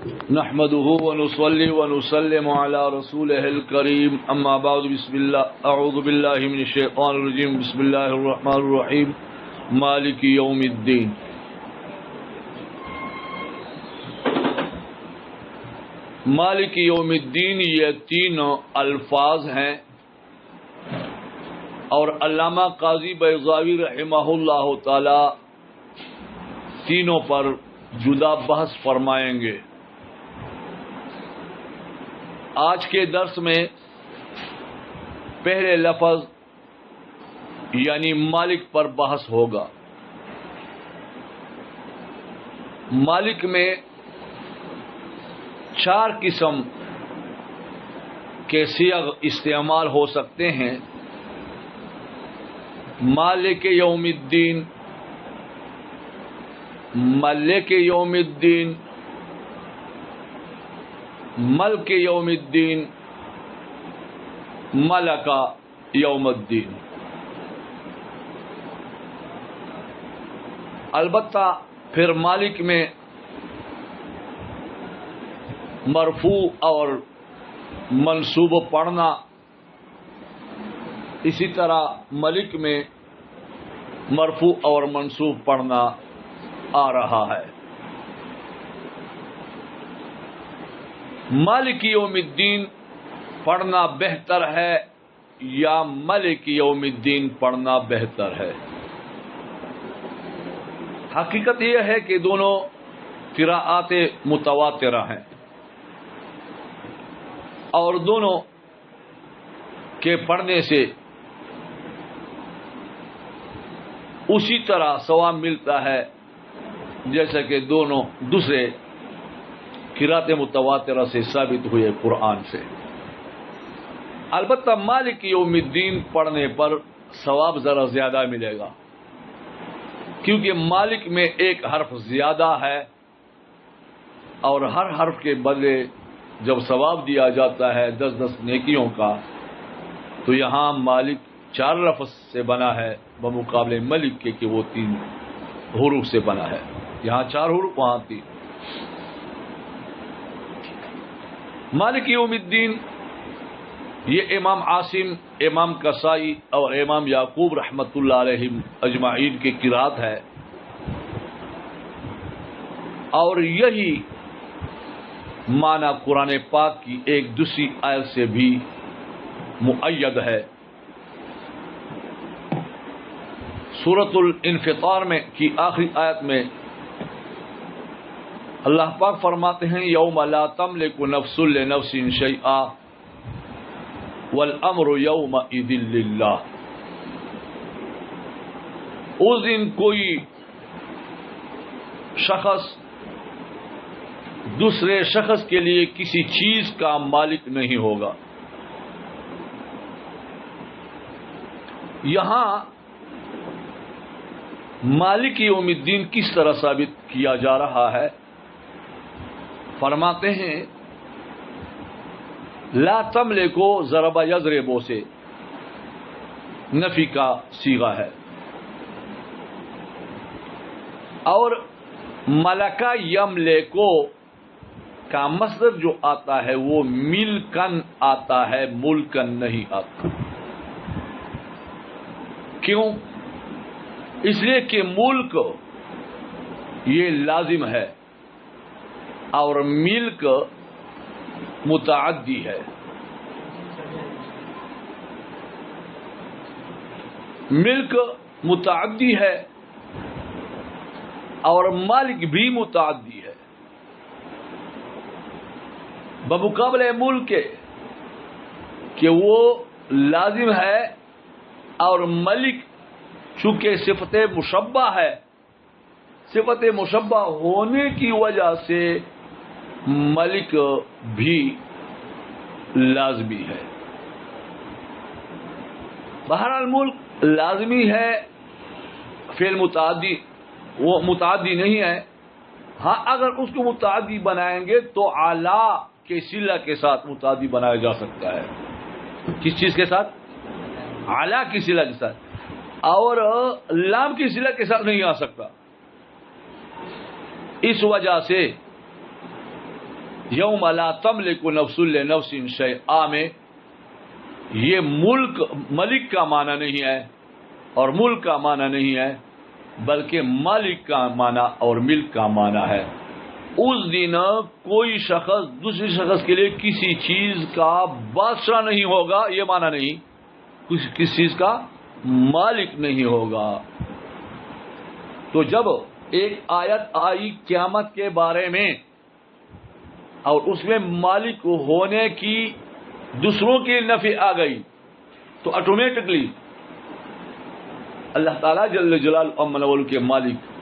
نحمده ونصلي ونسلم على رسوله الكريم اما بعد بسم الله اعوذ بالله من الشيطان الرجيم بسم الله الرحمن الرحيم مالك يوم الدين. مالک یوم الدین یہ تین الفاظ ہیں اور علامہ قاضی بیضاوی رحمہ اللہ تعالی تینوں پر جدا بحث فرمائیں گے. آج کے درس میں پہلے لفظ یعنی مالک پر بحث ہوگا. مالک میں چار قسم کے صیغ استعمال ہو سکتے ہیں. مالک یوم الدین، ملک یوم الدین، ملک یوم الدین، ملک یوم الدین. البتہ پھر مالک میں مرفوع اور منصوب پڑھنا، اسی طرح ملک میں مرفوع اور منصوب پڑھنا آ رہا ہے. مالک یوم الدین پڑھنا بہتر ہے یا ملک یوم الدین پڑھنا بہتر ہے؟ حقیقت یہ ہے کہ دونوں قراءات متواترہ ہیں اور دونوں کے پڑھنے سے اسی طرح ثواب ملتا ہے جیسا کہ دونوں دوسرے قراءات متواترہ سے ثابت ہوئے قرآن سے. البتہ مالک یوم الدین پڑھنے پر ثواب ذرا زیادہ ملے گا کیونکہ مالک میں ایک حرف زیادہ ہے اور ہر حرف کے بدلے جب ثواب دیا جاتا ہے 10 نیکیوں کا، تو یہاں مالک 4 لفظ سے بنا ہے بمقابلے ملک کے کہ وہ 3 حروف سے بنا ہے. یہاں 4 حروف، وہاں 3. مالک یوم الدین یہ امام عاصم، امام کسائی اور امام یعقوب رحمۃ اللہ علیہ اجمعین کی قرات ہے اور یہی معنی قرآن پاک کی ایک دوسری آیت سے بھی مؤید ہے. سورۃ الانفطار میں کی آخری آیت میں اللہ پاک فرماتے ہیں یوم لا تملک نفس لنفس شیئا والامر یومئذ للہ. اس دن کوئی شخص دوسرے شخص کے لیے کسی چیز کا مالک نہیں ہوگا. یہاں مالک یوم الدین کس طرح ثابت کیا جا رہا ہے؟ فرماتے ہیں لا تملکو ضرب یضربو سے نفی کا صیغہ ہے اور ملکا یملکو کا مصدر جو آتا ہے وہ ملکن آتا ہے، ملکن نہیں آتا. کیوں؟ اس لیے کہ ملک یہ لازم ہے اور ملک متعدی ہے. ملک متعدی ہے اور مالک بھی متعدی ہے بمقابلے ملک کے کہ وہ لازم ہے اور ملک چونکہ صفت مشبہ ہے، صفت مشبہ ہونے کی وجہ سے ملک بھی لازمی ہے. بہرحال ملک لازمی ہے، فعل متعدی وہ متعدی نہیں ہے. ہاں اگر اس کو متعدی بنائیں گے تو اعلی کے صلہ کے ساتھ متعدی بنایا جا سکتا ہے. کس چیز کے ساتھ؟ اعلی کی صلہ کے ساتھ، اور لام کی صلہ کے ساتھ نہیں آ سکتا. اس وجہ سے یوم لا تملک نفس لنفس شیئا میں یہ ملک کا معنی نہیں ہے اور ملک کا معنی نہیں ہے، بلکہ مالک کا معنی اور ملک کا معنی ہے۔ اس دن کوئی شخص دوسری شخص کے لیے کسی چیز کا بادشاہ نہیں ہوگا، یہ معنی نہیں، کسی چیز کا مالک نہیں ہوگا۔ تو جب ایک آیت آئی قیامت کے بارے میں اور اس میں مالک ہونے کی دوسروں کی نفی آ گئی تو آٹومیٹکلی اللہ تعالیٰ جل جلال امن کے مالک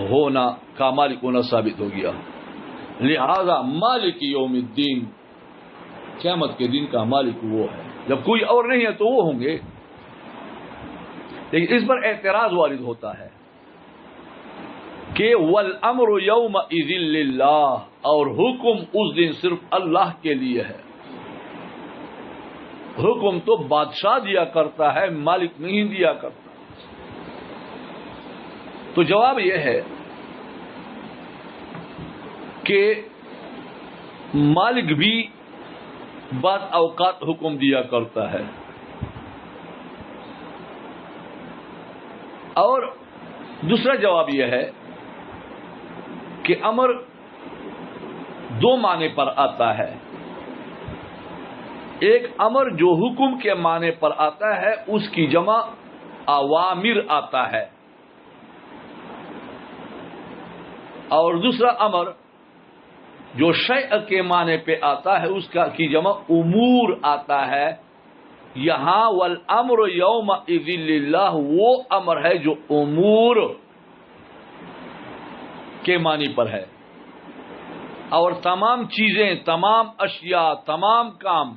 ہونا کا مالک ہونا ثابت ہو گیا۔ لہذا مالک یوم الدین، قیامت کے دن کا مالک وہ ہے، جب کوئی اور نہیں ہے تو وہ ہوں گے۔ لیکن اس پر اعتراض وارد ہوتا ہے کہ والامر یومئذ للہ، اور حکم اس دن صرف اللہ کے لیے ہے۔ حکم تو بادشاہ دیا کرتا ہے، مالک نہیں دیا کرتا۔ تو جواب یہ ہے کہ مالک بھی بعض اوقات حکم دیا کرتا ہے، اور دوسرا جواب یہ ہے کہ امر دو معنی پر آتا ہے۔ ایک امر جو حکم کے معنی پر آتا ہے اس کی جمع اوامر آتا ہے، اور دوسرا امر جو شیء کے معنی پہ آتا ہے اس کی جمع امور آتا ہے۔ یہاں والامر یومئذ للہ وہ امر ہے جو امور کے معنی پر ہے، اور تمام چیزیں، تمام اشیاء، تمام کام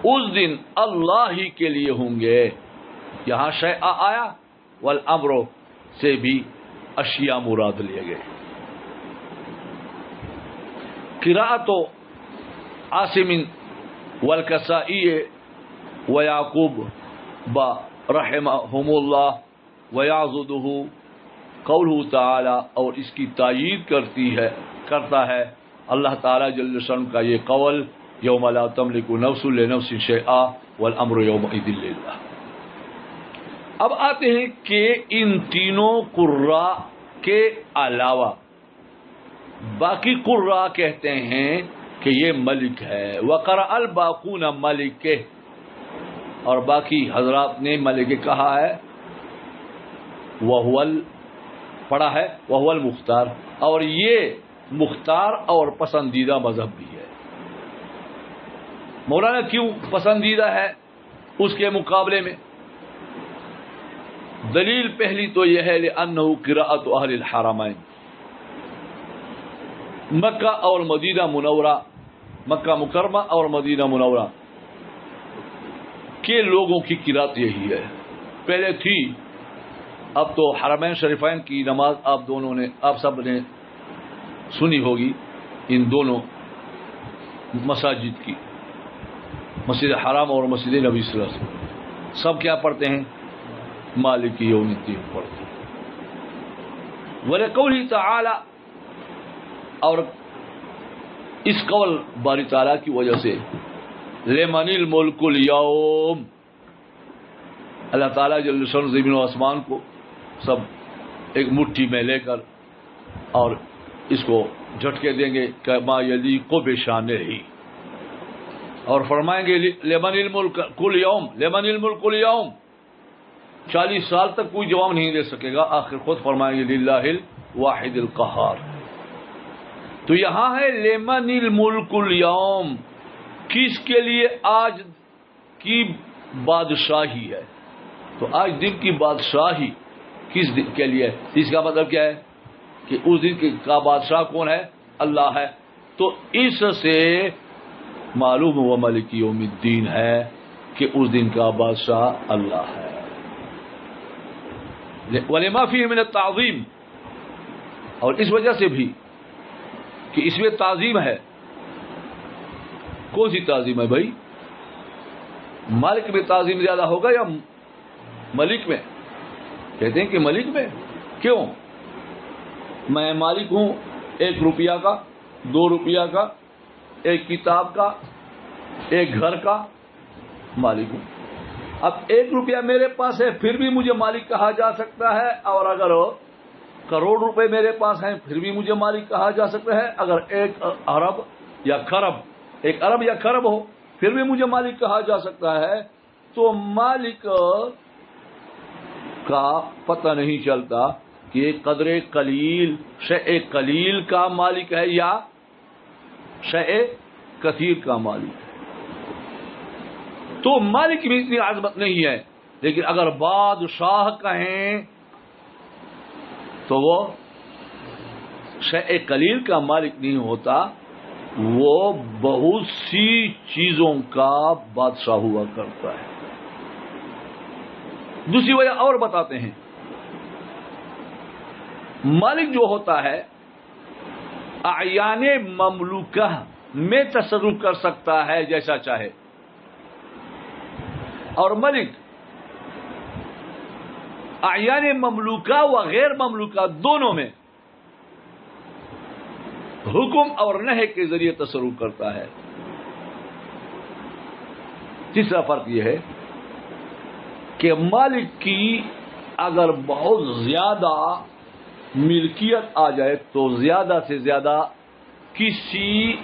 اس دن اللہ ہی کے لیے ہوں گے۔ یہاں شیء آیا، والامر سے بھی اشیاء مراد لیے گئے۔ قراءت عاصم والکسائی ویعقوب با رحمہم اللہ ویعضدہ قولہ تعالی، اور اس کی تائید کرتا ہے اللہ تعالی جل شانہ کا یہ قول یوم لا تملک نفس لنفس شیئا والامر یومئذ للہ۔ اب آتے ہیں کہ ان تینوں قراء کے علاوہ باقی قراء کہتے ہیں کہ یہ ملک ہے، وقرأ الباقون ملک، اور باقی حضرات نے ملک کہا ہے، پڑھا ہے وہو المختار، اور یہ مختار اور پسندیدہ مذہب بھی ہے۔ مولانا کیوں پسندیدہ ہے اس کے مقابلے میں؟ دلیل پہلی تو یہ ہے لأنہ قراءۃ اہل الحرمین، مکہ اور مدینہ منورہ، مکہ مکرمہ اور مدینہ منورہ کے لوگوں کی قراءت یہی ہے۔ پہلے تھی، اب تو حرمین شریفین کی نماز آپ سب نے سنی ہوگی، ان دونوں مساجد کی، مسجد حرام اور مسجد نبی صلی اللہ علیہ وسلم، سب کیا پڑھتے ہیں؟ مالک یوم الدین پڑھتے ہیں۔ وَلِقَوْلِهِ تَعَالَى، اور اس قول باری تعالیٰ کی وجہ سے، لِمَنِ الْمُلْكُ الْيَوْمِ، اللہ تعالیٰ جل شانہ زمین و آسمان کو سب ایک مٹھی میں لے کر اور اس کو جھٹکے دیں گے کما یلیق بشانہ، اور فرمائیں گے لمن الملک اليوم، لمن الملک اليوم۔ 40 سال تک کوئی جواب نہیں دے سکے گا، آخر خود فرمائیں گے للہ الواحد القہار۔ تو یہاں ہے لمن الملک اليوم، کس کے لیے آج کی بادشاہی ہے؟ تو آج دن کی بادشاہی کس دن کے لیے؟ اس کا مطلب کیا ہے کہ اس دن کا بادشاہ کون ہے؟ اللہ ہے۔ تو اس سے معلوم ہوا مالک یوم الدین ہے کہ اس دن کا بادشاہ اللہ ہے۔ وَلِمَا فِيهِ مِنَ التَّعْظِيمِ، اور اس وجہ سے بھی کہ اس میں تعظیم ہے۔ کون سی تعظیم ہے بھائی؟ مالک میں تعظیم زیادہ ہوگا یا ملک میں؟ کہتے ہیں کہ ملک میں۔ کیوں؟ میں مالک ہوں 1 روپیہ کا، 2 روپیہ کا، 1 کتاب کا، 1 گھر کا مالک ہوں۔ اب 1 روپیہ میرے پاس ہے پھر بھی مجھے مالک کہا جا سکتا ہے، اور اگر کروڑ روپے میرے پاس ہیں پھر بھی مجھے مالک کہا جا سکتا ہے۔ اگر 1 ارب یا خرب ہو پھر بھی مجھے مالک کہا جا سکتا ہے۔ تو مالک کا پتہ نہیں چلتا کہ قدر قلیل شیء قلیل کا مالک ہے یا شیء کثیر کا مالک ہے۔ تو مالک میں اتنی عظمت نہیں ہے، لیکن اگر بادشاہ کہیں تو وہ شیء قلیل کا مالک نہیں ہوتا، وہ بہت سی چیزوں کا بادشاہ ہوا کرتا ہے۔ دوسری وجہ اور بتاتے ہیں، مالک جو ہوتا ہے اعیان مملوکہ میں تصرف کر سکتا ہے جیسا چاہے، اور ملک اعیان مملوکہ و غیر مملوکہ دونوں میں حکم اور نہی کے ذریعے تصرف کرتا ہے۔ تیسرا فرق یہ ہے کہ مالک کی اگر بہت زیادہ ملکیت آ جائے تو زیادہ سے زیادہ کسی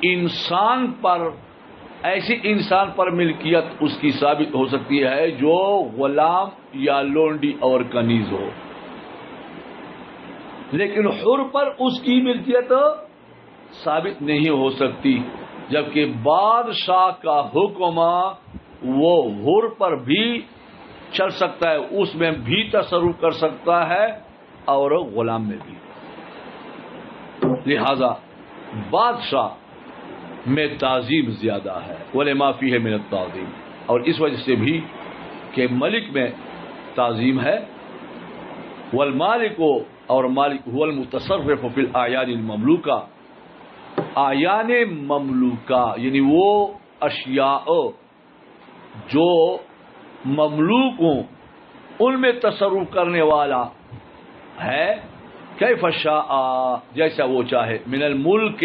انسان پر، ایسی انسان پر ملکیت اس کی ثابت ہو سکتی ہے جو غلام یا لونڈی اور کنیز ہو، لیکن حر پر اس کی ملکیت ثابت نہیں ہو سکتی، جبکہ بادشاہ کا حکم وہ حر پر بھی چل سکتا ہے، اس میں بھی تصرف کر سکتا ہے اور غلام میں بھی۔ لہذا بادشاہ میں تعظیم زیادہ ہے، وَلِمَا فِيهِ مِنَ التَّعْظِيمِ، اور اس وجہ سے بھی کہ ملک میں تعظیم ہے۔ والمالک، اور مالک هو المتصرف فی الاعیان المملوکہ، اعیان مملوکہ یعنی وہ اشیاء جو مملوک ہوں ان میں تصرف کرنے والا ہے، کیف شاء جیسا وہ چاہے، من الملک،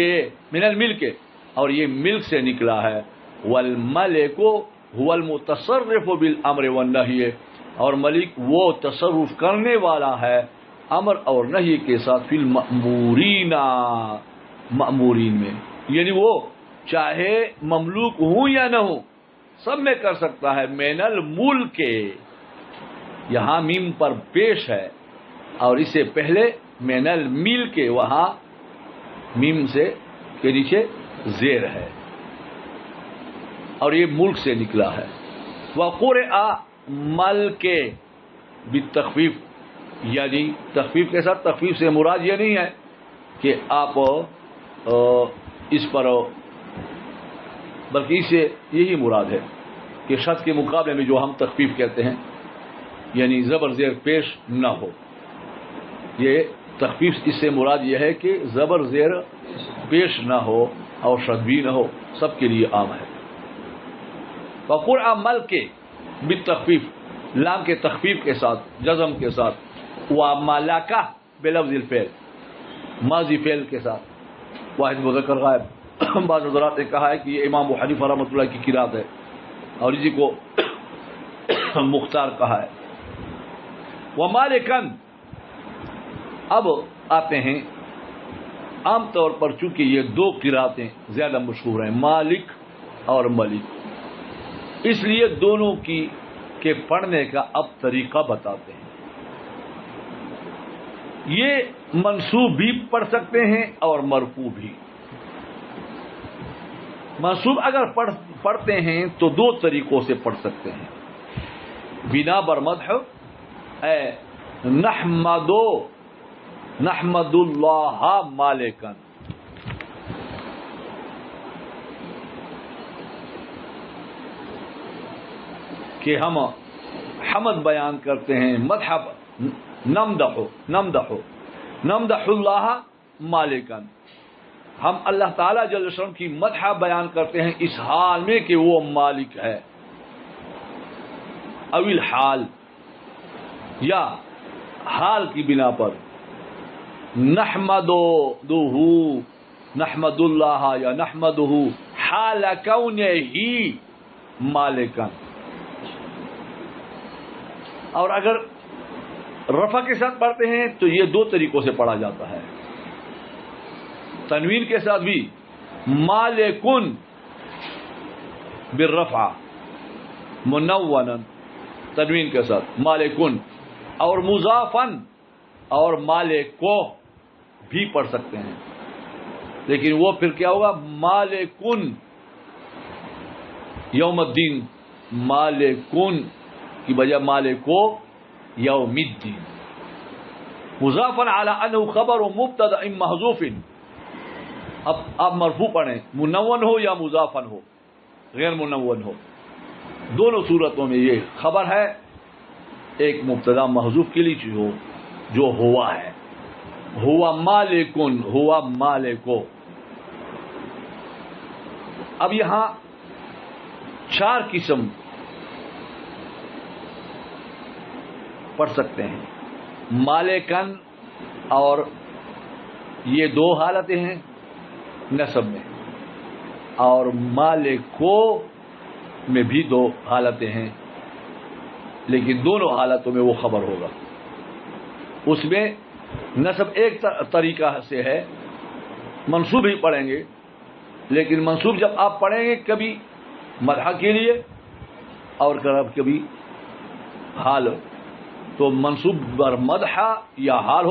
اور یہ ملک سے نکلا ہے، والملک هو المتصرف بالامر والنہی، اور ملک وہ تصرف کرنے والا ہے امر اور نہی کے ساتھ فی المأمورین، مأمورین میں، یعنی وہ چاہے مملوک ہوں یا نہ ہوں سب میں کر سکتا ہے۔ من الملک یہاں میم پر پیش ہے، اور اس سے پہلے من الملک وہاں میم سے کے نیچے زیر ہے، اور یہ ملک سے نکلا ہے۔ وقرئ ملک بالتخفیف، یعنی تخفیف کے ساتھ، تخفیف سے مراد یہ نہیں ہے کہ آپ اس پر، بلکہ اس سے یہی مراد ہے کہ شد کے مقابلے میں جو ہم تخفیف کہتے ہیں یعنی زبر زیر پیش نہ ہو، یہ تخفیف اس سے مراد یہ ہے کہ زبر زیر پیش نہ ہو اور شد بھی نہ ہو، سب کے لیے عام ہے۔ وقرئ ملک بالتخفیف، لام کے تخفیف کے ساتھ، جزم کے ساتھ، وملکہ بلفظ الفعل، ماضی فعل کے ساتھ، واحد مذکر غائب۔ بعض حضرات نے کہا ہے کہ یہ امام ابو حنیفہ رحمۃ اللہ کی قرات ہے، اور اسی کو مختار کہا ہے۔ ومالکن، اب آتے ہیں عام طور پر چونکہ یہ 2 قراتیں زیادہ مشہور ہیں، مالک اور ملک، اس لیے دونوں کے پڑھنے کا اب طریقہ بتاتے ہیں۔ یہ منصوب بھی پڑھ سکتے ہیں اور مرفوع بھی۔ منصوب اگر پڑھتے ہیں تو 2 طریقوں سے پڑھ سکتے ہیں، بنا بر مدح، اے نحمد اللہ مالکن، کہ ہم حمد بیان کرتے ہیں، مدح، نمدح اللہ مالکن، ہم اللہ تعالیٰ جل شانہ کی مدح بیان کرتے ہیں اس حال میں کہ وہ مالک ہے، اویل حال، یا حال کی بنا پر، نحمدہ، نحمد اللہ یا نحمدہ حال کونہ مالکن. اور اگر رفع کے ساتھ پڑھتے ہیں تو یہ دو طریقوں سے پڑھا جاتا ہے. تنوین کے ساتھ بھی مالکن بالرفع منونا، تنوین کے ساتھ مالکن، اور مضافن اور مالکو بھی پڑھ سکتے ہیں، لیکن وہ پھر کیا ہوگا؟ مالکن یوم الدین، مالکن کی بجائے مالکو یوم الدین. مضافن علی انہ خبر و مبتدا محذوف. اب آپ مرفوع پڑھیں، منون ہو یا مضافن ہو، غیر منون ہو، دونوں صورتوں میں یہ خبر ہے، ایک مبتدا محذوف کے لیے ہو جو ہوا ہے، ہوا مالکن، ہوا مالکو. اب یہاں 4 قسم پڑھ سکتے ہیں. مالکن، اور یہ 2 حالتیں ہیں نصب میں، اور مالکو میں بھی 2 حالتیں ہیں، لیکن دونوں حالتوں میں وہ خبر ہوگا. اس میں نصب ایک طریقہ سے ہے، منصوب ہی پڑھیں گے، لیکن منصوب جب آپ پڑھیں گے کبھی مدح کے لیے اور کبھی حال، تو منصوب بر مدح یا حال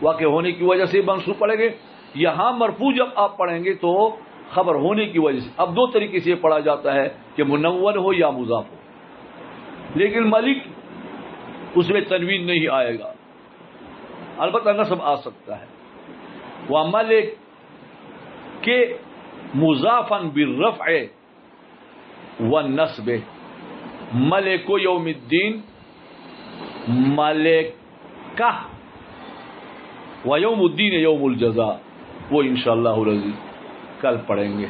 واقع ہونے کی وجہ سے منصوب پڑھیں گے. یہاں مرفوع جب آپ پڑھیں گے تو خبر ہونے کی وجہ سے. اب 2 طریقے سے پڑھا جاتا ہے کہ منون ہو یا مضاف ہو، لیکن ملک اس میں تنوین نہیں آئے گا، البتہ نصب آ سکتا ہے. وہ ملک کے مضافن بالرفع والنصب، ملک یوم الدین، ملکہ، و یوم الدین یوم الجزاء. وہ انشاءاللہ العزیز کل پڑھیں گے.